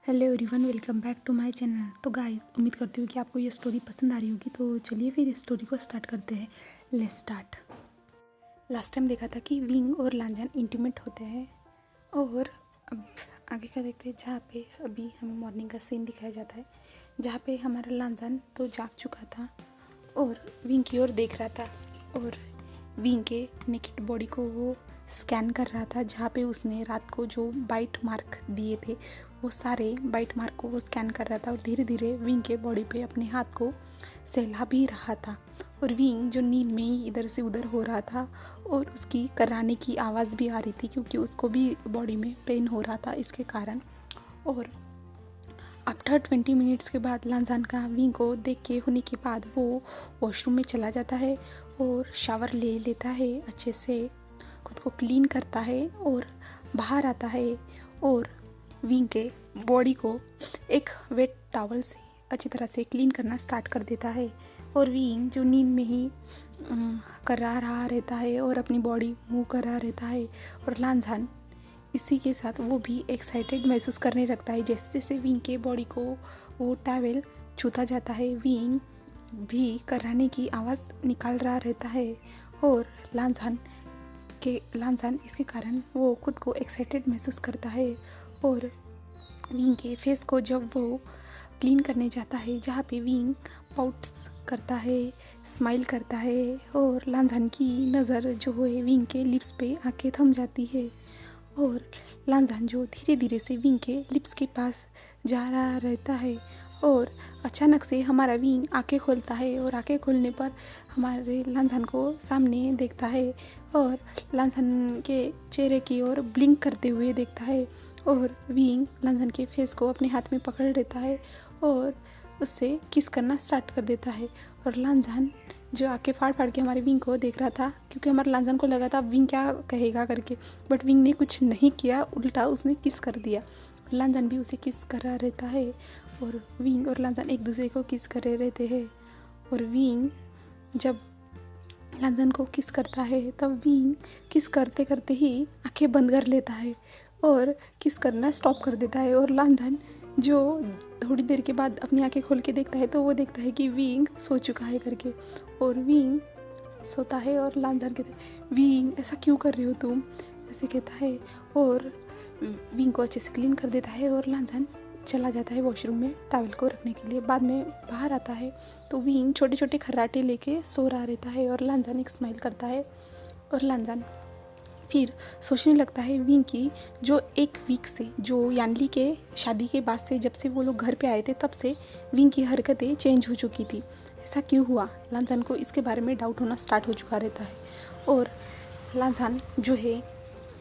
Hello everyone, welcome back to my channel. तो guys, उम्मीद करती हूँ कि आपको ये स्टोरी पसंद आ रही होगी। तो चलिए फिर इस स्टोरी को स्टार्ट करते हैं। Let's start. लास्ट टाइम देखा था कि विंग और लांजान इंटीमेट होते हैं और अब आगे का देखते हैं, जहाँ पे अभी हमें मॉर्निंग का सीन दिखाया जाता है, जहाँ पे हमारा लांजान तो जाग चुका था और विंग की ओर देख रहा था और विंग के नेकेड बॉडी को वो स्कैन कर रहा था, जहाँ पे उसने रात को जो बाइट मार्क दिए थे वो सारे बाइट मार्क को वो स्कैन कर रहा था और धीरे धीरे विंग के बॉडी पे अपने हाथ को सहला भी रहा था। और विंग जो नींद में ही इधर से उधर हो रहा था और उसकी कराने की आवाज़ भी आ रही थी, क्योंकि उसको भी बॉडी में पेन हो रहा था इसके कारण। और आफ्टर 20 मिनट्स के बाद लांजान का विंग को देख के होने के बाद वो वॉशरूम में चला जाता है और शावर ले लेता है, अच्छे से खुद को क्लीन करता है और बाहर आता है और विंग के बॉडी को एक वेट टॉवल से अच्छी तरह से क्लीन करना स्टार्ट कर देता है। और विंग जो नींद में ही कर रहा रहता है और अपनी बॉडी मूव कर रहा रहता है और लांजान इसी के साथ वो भी एक्साइटेड महसूस करने लगता है। जैसे जैसे विंग के बॉडी को वो टॉवल छूता जाता है, विंग भी कराने की आवाज़ निकाल रहा रहता है और लांजान इसके कारण वो खुद को एक्साइटेड महसूस करता है। और विंग के फेस को जब वो क्लीन करने जाता है, जहाँ पे विंग पाउट्स करता है, स्माइल करता है और लांजान की नज़र जो है विंग के लिप्स पे आके थम जाती है और लांजान जो धीरे धीरे से विंग के लिप्स के पास जा रहा रहता है और अचानक से हमारा विंग आंखें खोलता है और आंखें खोलने पर हमारे लांजान को सामने देखता है और लांजान के चेहरे की ओर ब्लिंक करते हुए देखता है और विंग लांजान के फेस को अपने हाथ में पकड़ लेता है और उससे किस करना स्टार्ट कर देता है। और लांजान जो आंखें फाड़ फाड़ के हमारे विंग को देख रहा था, क्योंकि हमारे लांजान को लगा था विंग क्या कहेगा करके, बट विंग ने कुछ नहीं किया, उल्टा उसने किस कर दिया। लांजान भी उसे किस कर रहा रहता है और विंग और लांजान एक दूसरे को किस कर रहे रहते हैं। और विंग जब लांजान को किस करता है तब विंग किस करते करते ही आंखें बंद कर लेता है और किस करना स्टॉप कर देता है। और लांजान जो थोड़ी देर के बाद अपनी आंखें खोल के देखता है तो वो देखता है कि विंग सो चुका है करके। और विंग सोता है और लांजान कहता है, विंग ऐसा क्यों कर रहे हो तुम, ऐसे कहता है और विंग को अच्छे से क्लीन कर देता है और लांजान चला जाता है वॉशरूम में टॉवल को रखने के लिए। बाद में बाहर आता है तो विंग छोटे छोटे खर्राटे लेके सो रहा रहता है और लांजान एक स्माइल करता है और लांजान फिर सोचने लगता है विंग की जो एक वीक से, जो यानली के शादी के बाद से, जब से वो लोग घर पे आए थे तब से विंग की हरकतें चेंज हो चुकी थी। ऐसा क्यों हुआ, लांजान को इसके बारे में डाउट होना स्टार्ट हो चुका रहता है। और लांजान जो है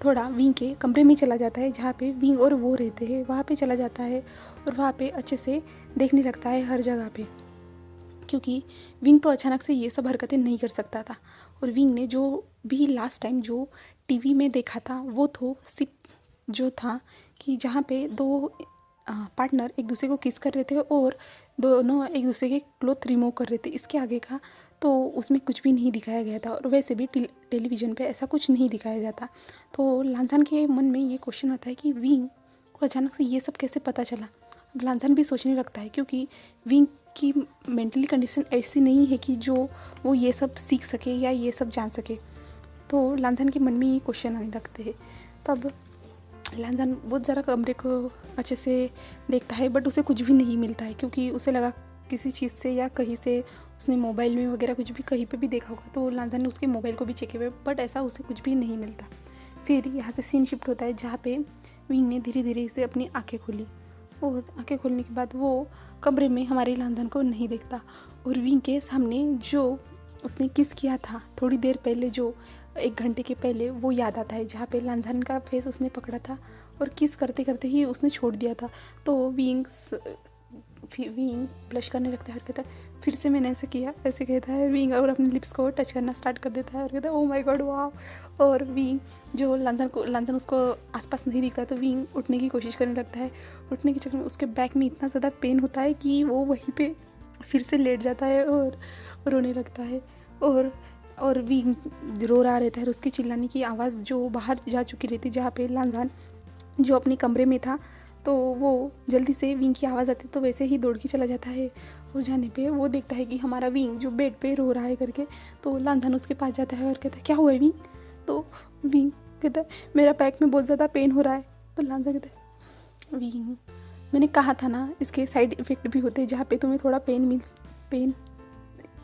थोड़ा विंग के कमरे में चला जाता है, जहाँ पे विंग और वो रहते हैं, वहाँ पे चला जाता है और वहाँ पे अच्छे से देखने लगता है हर जगह पे, क्योंकि विंग तो अचानक से ये सब हरकतें नहीं कर सकता था। और विंग ने जो भी लास्ट टाइम जो टीवी में देखा था वो तो सिर्फ जो था कि जहाँ पे दो पार्टनर एक दूसरे को किस कर रहे थे और दोनों एक दूसरे के क्लोथ रिमूव कर रहे थे, इसके आगे का तो उसमें कुछ भी नहीं दिखाया गया था। और वैसे भी टेलीविज़न पे ऐसा कुछ नहीं दिखाया जाता। तो लांजान के मन में ये क्वेश्चन आता है कि विंग को अचानक से ये सब कैसे पता चला। अब लांजान भी सोचने लगता है, क्योंकि विंग की मेंटली कंडीशन ऐसी नहीं है कि जो वो ये सब सीख सके या ये सब जान सके। तो लांजान के मन में ये क्वेश्चन आने लगते हैं। तब लांजान बहुत ज़रा कमरे को अच्छे से देखता है, बट उसे कुछ भी नहीं मिलता है, क्योंकि उसे लगा किसी चीज़ से या कहीं से उसने मोबाइल में वगैरह कुछ भी कहीं पे भी देखा होगा, तो लांजान ने उसके मोबाइल को भी चेक किया, बट ऐसा उसे कुछ भी नहीं मिलता। फिर यहाँ से सीन शिफ्ट होता है, जहाँ पे विंग ने धीरे धीरे से अपनी आँखें खोली और आंखें खोलने के बाद वो कमरे में हमारे लांजान को नहीं देखता और विंग के सामने जो उसने किस किया था थोड़ी देर पहले, जो 1 घंटे के पहले, वो याद आता है, जहाँ पे लांजान का फेस उसने पकड़ा था और किस करते करते ही उसने छोड़ दिया था। तो विंग ब्लश करने लगता है और कहता है, फिर से मैंने ऐसे किया, ऐसे कहता है विंग और अपने लिप्स को टच करना स्टार्ट कर देता है और कहता है, ओह माय गॉड वाह। और विंग जो लांजान उसको आसपास नहीं दिखता, तो विंग उठने की कोशिश करने लगता है। उठने के चक्कर में उसके बैक में इतना ज़्यादा पेन होता है कि वो वहीं पे फिर से लेट जाता है और रोने लगता है। और विंग रो रहा रहता है और उसकी चिल्लाने की आवाज़ जो बाहर जा चुकी रहती, जहाँ पे लांजान जो अपने कमरे में था तो वो जल्दी से विंग की आवाज़ आती है तो वैसे ही दौड़ के चला जाता है। और जाने पे वो देखता है कि हमारा विंग जो बेड पे रो रहा है करके। तो लांजान उसके पास जाता है और कहता है क्या हुआ है विंग? तो विंग कहता है मेरा बैक में बहुत ज़्यादा पेन हो रहा है। तो लांजान कहता है विंग मैंने कहा था ना इसके साइड इफ़ेक्ट भी होते हैं जहाँ पे तुम्हें थोड़ा पेन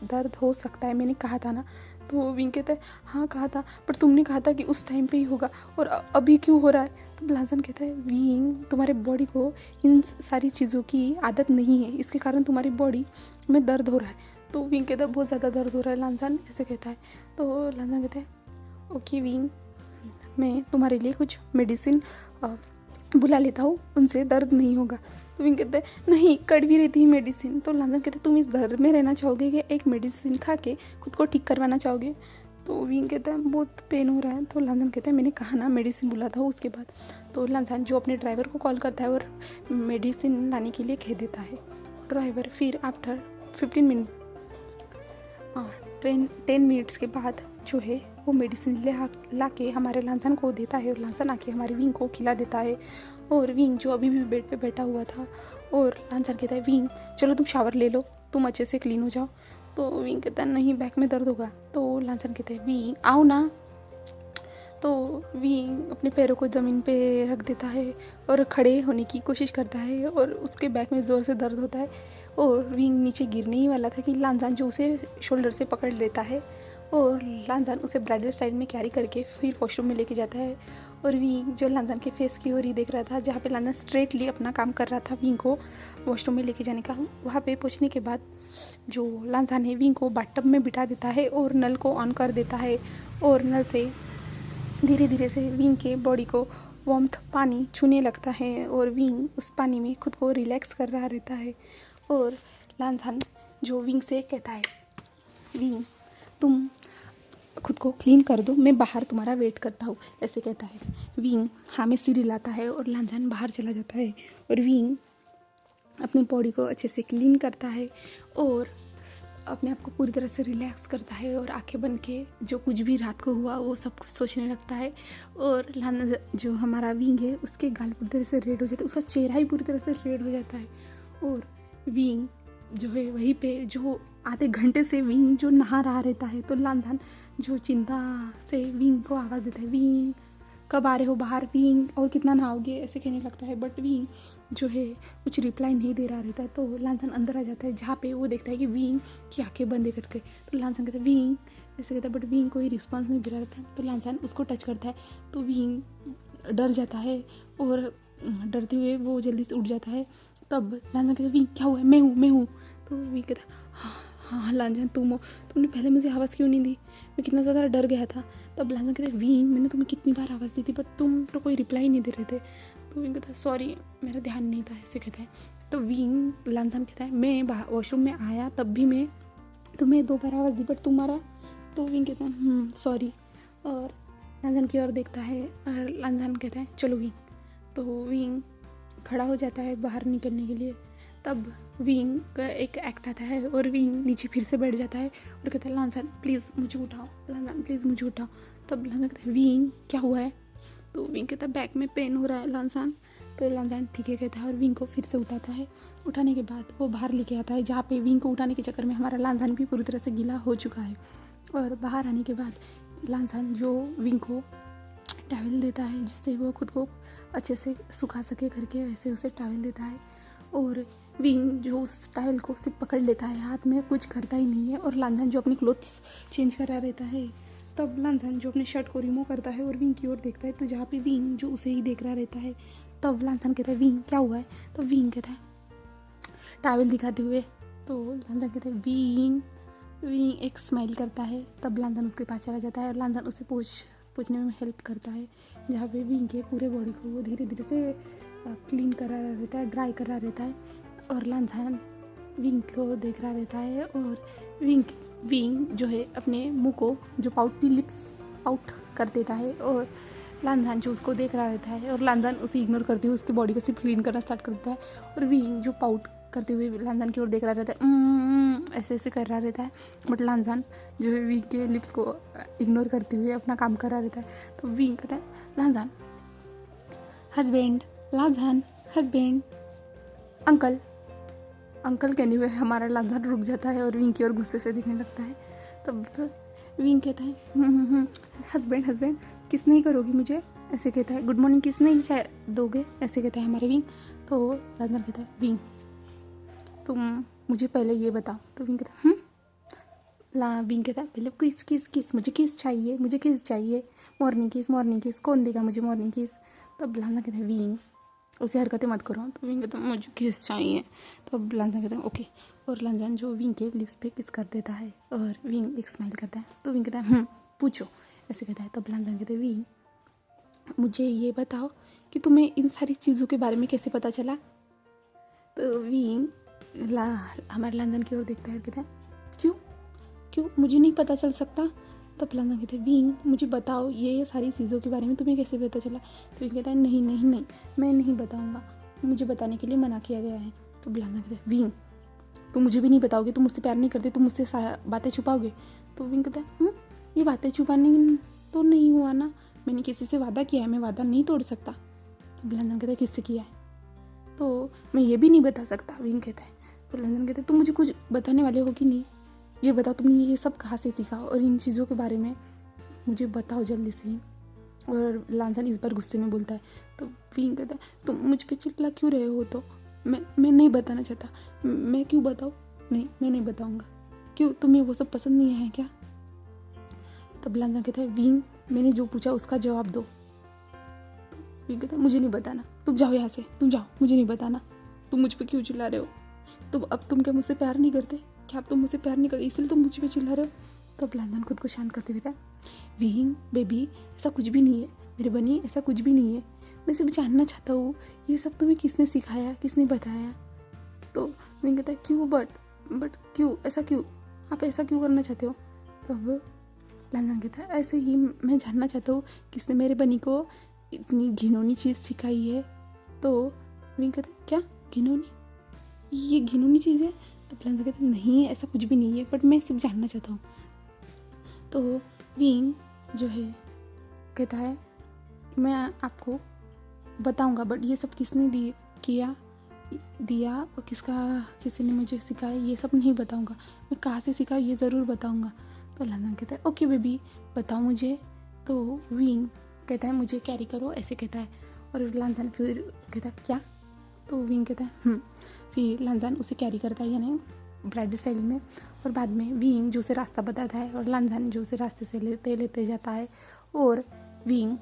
दर्द हो सकता है, मैंने कहा था ना। तो विंग कहता है हाँ कहा था, पर तुमने कहा था कि उस टाइम पे ही होगा और अभी क्यों हो रहा है? तो लांजान कहता है विंग तुम्हारे बॉडी को इन सारी चीज़ों की आदत नहीं है, इसके कारण तुम्हारी बॉडी में दर्द हो रहा है। तो विंग कहता है बहुत ज़्यादा दर्द हो रहा है, लांजान ऐसे कहता है। तो लांजान कहता है ओके विंग मैं तुम्हारे लिए कुछ मेडिसिन बुला लेता हूँ, उनसे दर्द नहीं होगा। तो विंग कहता है नहीं कड़वी रहती है मेडिसिन। तो लांजान कहता है तुम इस दर्द में रहना चाहोगे कि एक मेडिसिन खा के खुद को ठीक करवाना चाहोगे? तो विंग कहता है बहुत पेन हो रहा है। तो लांजान कहता है मैंने कहा ना मेडिसिन बुलाता हूँ उसके बाद। तो लांजान जो अपने ड्राइवर को कॉल करता है और मेडिसिन लाने के लिए कह देता है। ड्राइवर फिर आफ्टर 10 मिनट्स के बाद जो है वो मेडिसिन ला के हमारे लांजान को देता है और लांजान आके हमारे विंग को खिला देता है। और विंग जो अभी भी बेड पे बैठा हुआ था और लांजान कहता है विंग चलो तुम शावर ले लो, तुम अच्छे से क्लीन हो जाओ। तो विंग कहता है नहीं बैक में दर्द होगा। तो लांजान कहता है विंग आओ ना। तो विंग अपने पैरों को ज़मीन पे रख देता है और खड़े होने की कोशिश करता है और उसके बैक में ज़ोर से दर्द होता है और विंग नीचे गिरने ही वाला था कि लांजान जो उसे शोल्डर से पकड़ लेता है और लांजान उसे ब्राइडल स्टाइल में कैरी करके फिर वॉशरूम में लेके जाता है। और विंग जो लांजान के फेस की ओर ही देख रहा था जहाँ पे लांजान स्ट्रेटली अपना काम कर रहा था विंग को वॉशरूम में लेके जाने का, वहाँ पे पहुँचने के बाद जो लांजान है विंग को बाथटब में बिठा देता है और नल को ऑन कर देता है और नल से धीरे धीरे से विंग के बॉडी को वार्मथ पानी छूने लगता है और विंग उस पानी में खुद को रिलैक्स कर रहा रहता है। और लांजान जो विंग से कहता है विंग तुम खुद को क्लीन कर दो, मैं बाहर तुम्हारा वेट करता हूँ, ऐसे कहता है। विंग हाँ में सिर हिलाता है और लांजान बाहर चला जाता है और विंग अपनी बॉडी को अच्छे से क्लीन करता है और अपने आप को पूरी तरह से रिलैक्स करता है और आंखें बंद के जो कुछ भी रात को हुआ वो सब कुछ सोचने लगता है। और लांजान जो हमारा विंग है उसके गाल पूरी तरह से रेड हो जाता है, उसका चेहरा ही पूरी तरह से रेड हो जाता है। और विंग जो है वहीं पे जो आधे घंटे से विंग जो नहा रहा रहता है। तो लांजान जो चिंता से विंग को आवाज़ देता है विंग कब आ रहे हो बाहर विंग और कितना नहाओगे ऐसे कहने लगता है, बट विंग जो है कुछ रिप्लाई नहीं दे रहा रहता है। तो लांजान अंदर आ जाता है जहाँ पे वो देखता है कि विंग की आंखें बंद करके। तो लांजान कहता है विंग ऐसे कहता है, बट विंग कोई रिस्पॉन्स नहीं दे रहा रहता है। तो लांजान उसको टच करता है तो विंग डर जाता है और डरते हुए वो जल्दी से उठ जाता है। तब लांजान कहता है विंग क्या हुआ है? मैं हूँ। तो विंग कहता है हाँ लांजान तुम हो, तुमने पहले मुझे आवाज़ क्यों नहीं दी? मैं कितना ज़्यादा डर गया था। तब लांजान कहते हैं विंग मैंने तुम्हें कितनी बार आवाज़ दी थी पर तुम तो कोई रिप्लाई नहीं दे रहे थे। तो विंग कहता है सॉरी मेरा ध्यान नहीं था, ऐसे कहता है। तो विंग लांजान कहता है मैं वॉशरूम में आया तब भी मैं तुम्हें 2 बार आवाज़ दी बट तुम्हारा। तो विंग कहता है सॉरी और लांजान की ओर देखता है और लांजान कहता है चलो विंग। तो विंग खड़ा हो जाता है बाहर निकलने के लिए। तब विंग का एक एक्ट आता है और विंग नीचे फिर से बैठ जाता है और कहता है लांजान प्लीज़ मुझे उठाओ, लांजान प्लीज़ मुझे उठाओ। तब लांजान कहता है विंग क्या हुआ है? तो विंग कहता है बैक में पेन हो रहा है लांजान। तो लांजान ठीक है कहता है और विंग को फिर से उठाता है। उठाने के बाद वो बाहर लेके आता है जहाँ पे विंग को उठाने के चक्कर में हमारा लांजान भी पूरी तरह से गीला हो चुका है। और बाहर आने के बाद लांजान जो विंग को टॉवल देता है जिससे वो खुद को अच्छे से सुखा सके करके, वैसे उसे टॉवल देता है। और विंग जो उस टॉवल को सिर्फ पकड़ लेता है, हाथ में कुछ करता ही नहीं है। और लांजान जो अपनी क्लोथ्स चेंज कर रहा रहता है, तब लांजान जो अपने शर्ट को रिमूव करता है और विंग की ओर देखता है। तो जहाँ पे विंग जो उसे ही देख रहा रहता है, तब लांजान कहता है विंग क्या हुआ है? तो विंग कहता है टॉवल दिखाते हुए। तो लांजान कहता है विंग एक स्माइल करता है। तब लांजान उसके पास चला जाता है और लांजान उसे पूछने में हेल्प करता है जहाँ पे विंग के पूरे बॉडी को वो धीरे धीरे से क्लीन कर रहा रहता है, ड्राई कर रहा रहता है। और लांजान विंग को देख रहा रहता है और विंग जो है अपने मुंह को जो पाउटी लिप्स आउट कर देता है और लांजान जो उसको देख रहा रहता है और लांजान उसे इग्नोर करते हुए उसकी बॉडी को सिर्फ क्लीन करना स्टार्ट कर देता है। और विंग जो पाउट करते हुए लांजान की ओर देख रहा रहता है, ऐसे कर रहा रहता है। बट लांजान जो है विंग के लिप्स को इग्नोर करते हुए अपना काम कर रहा रहता है। तो विंग कहता है लांजान हस्बैंड लांजान हस्बैंड, अंकल। अंकल कहने में हमारा लांजान रुक जाता है और विंग की ओर गुस्से से देखने लगता है। तब विंग कहता है हस्बैंड हस्बैंड किस नहीं करोगी मुझे, ऐसे कहता है। गुड मॉर्निंग किस नहीं चाय दोगे, ऐसे कहता है हमारे विंग। तो लांजान कहता है विंग तुम मुझे पहले ये बताओ। तो विंग कहता है विंग कहता है पहले किस किस किस मुझे किस चाहिए, मुझे किस चाहिए, मॉर्निंग किस कौन देगा मुझे मॉर्निंग किस। तब लांजान कहता है विंग उसे हरकतें मत करो। तो विंग कहता है मुझे किस चाहिए। तो अब लांजान कहता है ओके, और लांजान जो विंग के लिप्स पे किस कर देता है और विंग एक स्माइल करता है। तो विंग कहता है पूछो, ऐसे कहता है। तब लांजान कहते हैं विंग मुझे ये बताओ कि तुम्हें इन सारी चीज़ों के बारे में कैसे पता चला। तो विंग हमारे लांजान की ओर देखता है, कहता है क्यों मुझे नहीं पता चल सकता। तब लांजान कहते हैं विंग मुझे बताओ ये सारी चीज़ों के बारे में तुम्हें कैसे पता चला। तो विंग कहता है नहीं मैं नहीं बताऊँगा, मुझे बताने के लिए मना किया गया है। तो लांजान कहते हैं विंग तुम मुझे भी नहीं बताओगे, तुम मुझसे प्यार नहीं करते, तुम मुझसे बातें छुपाओगे। तो विंग कहता है ये बातें छुपाने तो नहीं हुआ ना, मैंने किसी से वादा किया है, मैं वादा नहीं तोड़ सकता। तो लांजान कहता है किससे किया है। तो मैं ये भी नहीं बता सकता, विंग कहता है। तो लांजान कहते हैं तुम मुझे कुछ बताने वाले हो कि नहीं, ये बताओ तुमने ये सब कहाँ से सीखा और इन चीज़ों के बारे में मुझे बताओ जल्दी से। और लांजान इस बार गुस्से में बोलता है। तो विंग कहता है तुम मुझ पे चिल्ला क्यों रहे हो। तो मैं नहीं बताना चाहता, मैं क्यों बताऊँ, नहीं मैं नहीं बताऊँगा। क्यों तुम्हें वो सब पसंद नहीं है क्या। तब लांजान कहता है विंग मैंने जो पूछा उसका जवाब दो। विंग कहता है मुझे नहीं बताना, तुम जाओ यहाँ से, तुम जाओ, मुझे नहीं बताना, तुम मुझ पे क्यों चिल्ला रहे हो। तो अब तुम क्या मुझसे प्यार नहीं करते, क्या अब तुम मुझसे प्यार नहीं करते इसलिए तुम मुझ पे चिल्ला रहे हो। तो लांजान खुद को शांत करते हुए कहता है विंग बेबी ऐसा कुछ भी नहीं है, मेरे बनी ऐसा कुछ भी नहीं है, मैं सिर्फ जानना चाहता हूँ ये सब तुम्हें किसने सिखाया, किसने बताया। तो विंग कहता है क्यों बट क्यों, ऐसा क्यों, आप ऐसा क्यों करना चाहते हो। तो अब लांजान कहता है ऐसे ही मैं जानना चाहता हूँ किसने मेरे बनी को इतनी घिनौनी चीज़ सिखाई है। तो विंग कहता है क्या घिनौनी, ये घिनौनी चीज़ है। तो लांजान कहता है नहीं ऐसा कुछ भी नहीं है, बट मैं सिर्फ जानना चाहता हूँ। तो विंग जो है कहता है मैं आपको बताऊंगा, बट ये सब किसने दिया और किसी ने मुझे सिखाया ये सब नहीं बताऊंगा, मैं कहाँ से सीखा ये ज़रूर बताऊंगा। तो लांजान कहता है ओके बेबी बताओ मुझे। तो विंग कहता है मुझे कैरी करो, ऐसे कहता है। और लांजान फिर कहता है क्या। तो विंग कहता है फिर लांजान उसे कैरी करता है यानी ब्राइडल स्टाइल में। और बाद में विंग जो उसे रास्ता बताता है और लांजान जो उसे रास्ते से लेते जाता है। और विंग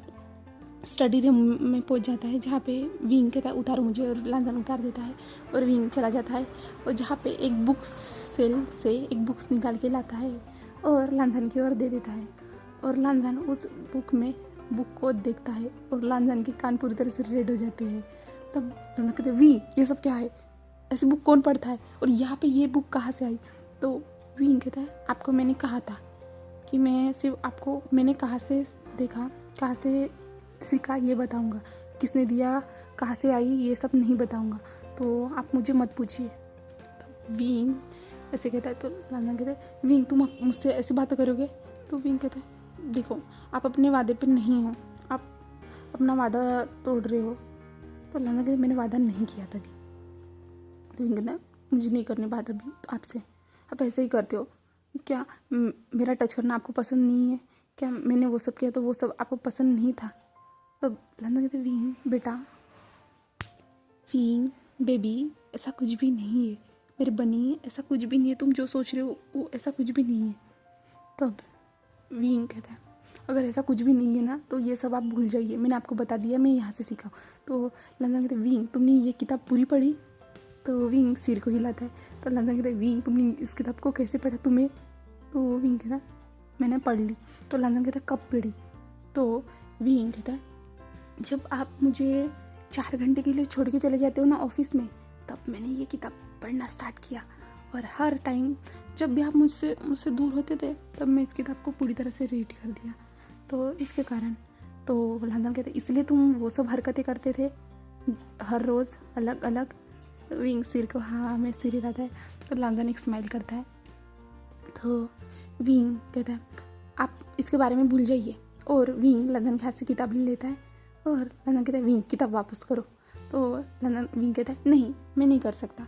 स्टडी रूम में पहुंच जाता है जहाँ पे विंग कहता है उतारो मुझे, और लांजान उतार देता है और विंग चला जाता है। और जहाँ पे एक बुक्स सेल से एक बुक्स निकाल के लाता है और लांजान की ओर दे देता है। और लांजान उस बुक को देखता है और लांजान के कान पूरी तरह से रेड हो जाते हैं। तब लांजान कहते हैं विंग ये सब क्या है, ऐसी बुक कौन पढ़ता है और यहाँ पे ये बुक कहाँ से आई। तो विंग कहता है आपको मैंने कहा था कि मैं सिर्फ आपको मैंने कहाँ से देखा, कहाँ से सीखा ये बताऊंगा, किसने दिया, कहाँ से आई ये सब नहीं बताऊंगा, तो आप मुझे मत पूछिए। तो विंग ऐसे कहता है। तो लांजान कहता है विंग तुम मुझसे ऐसी बातें करोगे। तो विंग कहता है देखो आप अपने वादे पे नहीं हो, आप अपना वादा तोड़ रहे हो। तो लांजान कहता है मैंने वादा नहीं किया तभी। तो विंग कहता है मुझे नहीं करनी बात अभी तो आपसे, आप ऐसे ही करते हो क्या, मेरा टच करना आपको पसंद नहीं है क्या, मैंने वो सब किया तो वो सब आपको पसंद नहीं था। तब लांजान कहते विंग बेटा, विंग बेबी ऐसा कुछ भी नहीं है, मेरे बनी ऐसा कुछ भी नहीं है, तुम जो सोच रहे हो वो ऐसा कुछ भी नहीं है। तब विंग कहता है अगर ऐसा कुछ भी नहीं है ना तो ये सब आप भूल जाइए, मैंने आपको बता दिया मैं यहाँ से सीखा हूँ। तो लांजान कहते विंग तुमने ये किताब पूरी पढ़ी। तो विंग सिर को हिलाता है। तो लांजान कहता है विंग तुमने इस किताब को कैसे पढ़ा तुम्हें। तो विंग कहता है मैंने पढ़ ली। तो लांजान कहता है कब पढ़ी। तो विंग कहता है जब आप मुझे 4 घंटे के लिए छोड़ के चले जाते हो ना ऑफिस में, तब मैंने ये किताब पढ़ना स्टार्ट किया और हर टाइम जब भी आप मुझसे दूर होते थे तब मैं इस किताब को पूरी तरह से रीड कर दिया, तो इसके कारण। तो लांजान कहते इसलिए तुम वो सब हरकतें करते थे हर रोज़ अलग अलग। विंग सिर को हाँ मैं सिर हिलाता है। तो लांजान एक स्माइल करता है। तो विंग कहता है आप इसके बारे में भूल जाइए। और विंग लांजान के हाथ से किताब ले लेता है और लांजान कहता है विंग किताब वापस करो। तो लंदन विंग कहता है नहीं मैं नहीं कर सकता।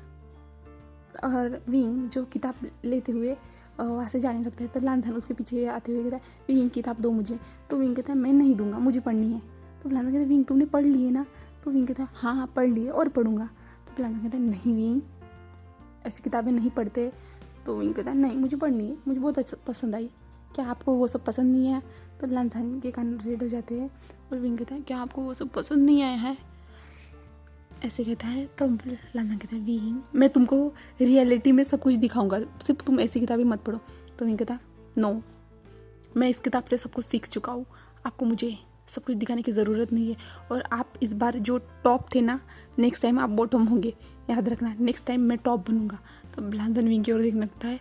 और विंग जो किताब लेते हुए वहाँ से जाने लगता है। तो लांझन उसके पीछे आते हुए कहता है विंग किताब दो मुझे। तो विंग कहता है मैं नहीं दूंगा, मुझे पढ़नी है। तो लांझन कहता है विंग तुमने पढ़ ली है ना? तो विंग कहता है हाँ पढ़ लिए और पढ़ूंगा। तो लांझन कहता है नहीं विंग ऐसी किताबें नहीं पढ़ते। तो विंग कहता है नहीं मुझे पढ़नी है, मुझे बहुत अच्छा पसंद आई। क्या आपको वो सब पसंद नहीं है? तो लांझन के कान रेड हो जाते हैं और विंग कहता है क्या आपको वो सब पसंद नहीं आया है? ऐसे कहता है। तब लांझन कहता है विंग मैं तुमको रियलिटी में सब कुछ दिखाऊंगा, सिर्फ तुम ऐसी किताबें मत पढ़ो। तो विंग कहता है नो मैं इस किताब से सब कुछ सीख चुका हूँ, आपको मुझे सब कुछ दिखाने की ज़रूरत नहीं है। और आप इस बार जो टॉप थे ना, नेक्स्ट टाइम आप बॉटम होंगे, याद रखना नेक्स्ट टाइम मैं टॉप बनूंगा। तो लांझन विंग की ओर देखने लगता है।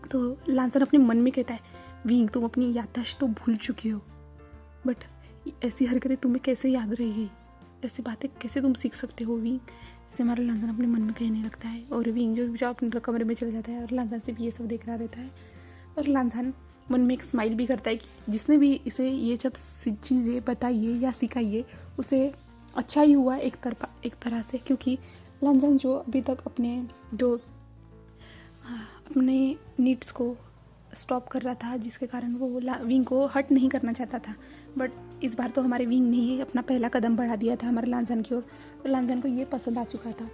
तो लांझन अपने मन में कहता है विंग तुम अपनी याददाश्त तो भूल चुके हो, बट ऐसी हरकतें तुम्हें कैसे याद रहेगी, ऐसी बातें कैसे तुम सीख सकते हो विंग? ऐसे हमारा लांझन अपने मन में कहने लगता है। और विंग जो अपने कमरे में चला जाता है और लांझन से भी ये सब देख रहा रहता है। और लांझन मन में एक स्माइल भी करता है कि जिसने भी इसे ये सब चीज़ें बताई है या सिखाई है उसे अच्छा ही हुआ एक तरह से, क्योंकि लांझन जो अभी तक अपने नीड्स को स्टॉप कर रहा था, जिसके कारण वो विंग को हर्ट नहीं करना चाहता था, बट इस बार तो हमारे विंग ने अपना पहला कदम बढ़ा दिया था हमारे लांझन की ओर। तो लांझन को ये पसंद आ चुका था।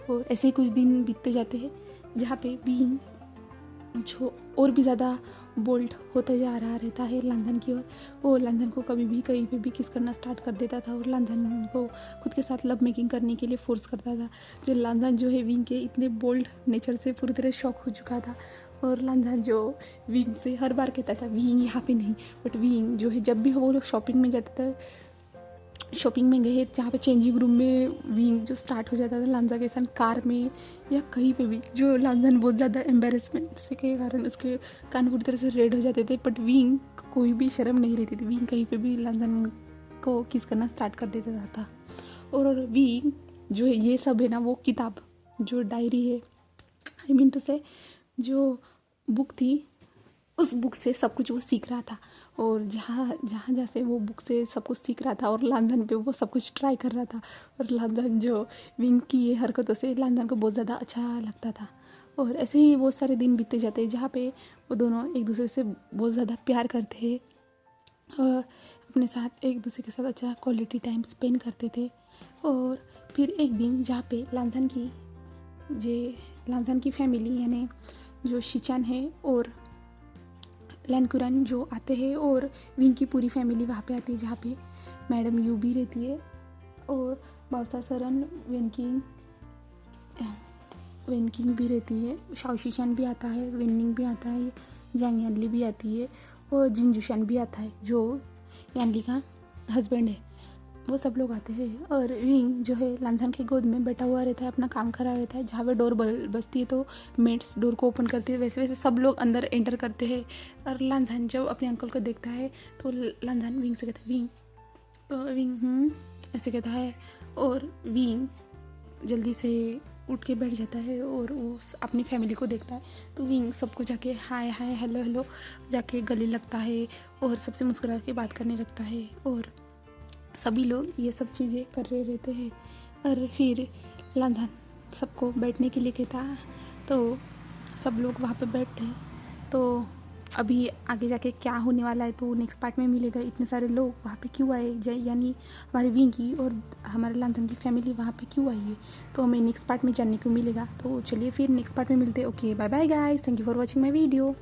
और ऐसे ही कुछ दिन बीतते जाते हैं जहाँ पे विंग जो और भी ज़्यादा बोल्ड होते जा रहा रहता है लांझन की ओर। वो लांझन को कभी भी कहीं पे भी किस करना स्टार्ट कर देता था और लांझन को खुद के साथ लव मेकिंग करने के लिए फोर्स करता था। जो लांझन जो है विंग के इतने बोल्ड नेचर से पूरी तरह शॉक हो चुका था। और लांझन जो विंग से हर बार कहता था विंग यहाँ पे नहीं, बट विंग जो है जब भी वो लोग शॉपिंग में जाते थे, शॉपिंग में गए जहाँ पे चेंजिंग रूम में विंग जो स्टार्ट हो जाता था लांझन के साथ कार में या कहीं पे भी, जो लांझन बहुत ज़्यादा एम्बेरसमेंट से के कारण उसके कान पूरी तरह से रेड हो जाते थे, बट विंग कोई भी शर्म नहीं रहती थी। विंग कहीं पे भी लांझन को किस करना स्टार्ट कर देता था। और विंग जो है ये सब है ना, वो किताब जो डायरी है, आई मीन टू से जो बुक थी, उस बुक से सब कुछ वो सीख रहा था। और जहाँ से वो बुक से सब कुछ सीख रहा था और लांझन पे वो सब कुछ ट्राई कर रहा था। और लांझन जो विंग की ये हरकतों से लांझन को बहुत ज़्यादा अच्छा लगता था। और ऐसे ही बहुत सारे दिन बीतते जाते हैं जहाँ पे वो दोनों एक दूसरे से बहुत ज़्यादा प्यार करते हैं और अपने साथ एक दूसरे के साथ अच्छा क्वालिटी टाइम स्पेंड करते थे। और फिर एक दिन जहाँ पे लांझन की फैमिली यानी जो शिचान है और लैनकुरन जो आते हैं और विंग की पूरी फैमिली वहाँ पे आती है, जहाँ पे मैडम यू भी रहती है और बावसा सरन वेनकिंग भी रहती है, शाओशिशान भी आता है, वेनिंग भी आता है, जांग यानली भी आती है और जिनजुशान भी आता है जो यानली का हस्बैंड है। वो सब लोग आते हैं और विंग जो है लांझन के गोद में बैठा हुआ रहता है, अपना काम करा रहता है। जहाँ पे डोर बजती है तो मेट्स डोर को ओपन करती है, वैसे वैसे सब लोग अंदर एंटर करते हैं। और लांझन जब अपने अंकल को देखता है तो लांझन विंग से कहता है विंग, तो विंग ऐसे कहता है। और विंग जल्दी से उठ के बैठ जाता है और वो अपनी फैमिली को देखता है। तो विंग सबको जाके हाय हाय हेलो हेलो जाके गले लगता है और सबसे मुस्कुरा के बात करने लगता है। और सभी लोग ये सब चीज़ें कर रहे रहते हैं। और फिर लांझन सबको बैठने के लिए कहता है तो सब लोग वहाँ पे बैठे। तो अभी आगे जाके क्या होने वाला है तो नेक्स्ट पार्ट में मिलेगा। इतने सारे लोग वहाँ पे क्यों आए, यानी हमारे विंग की और हमारे लांझन की फैमिली वहाँ पे क्यों आई है, तो हमें नेक्स्ट पार्ट में जानने को मिलेगा। तो चलिए फिर नेक्स्ट पार्ट में मिलते हैं। Okay bye bye guys, thank you for watching my video.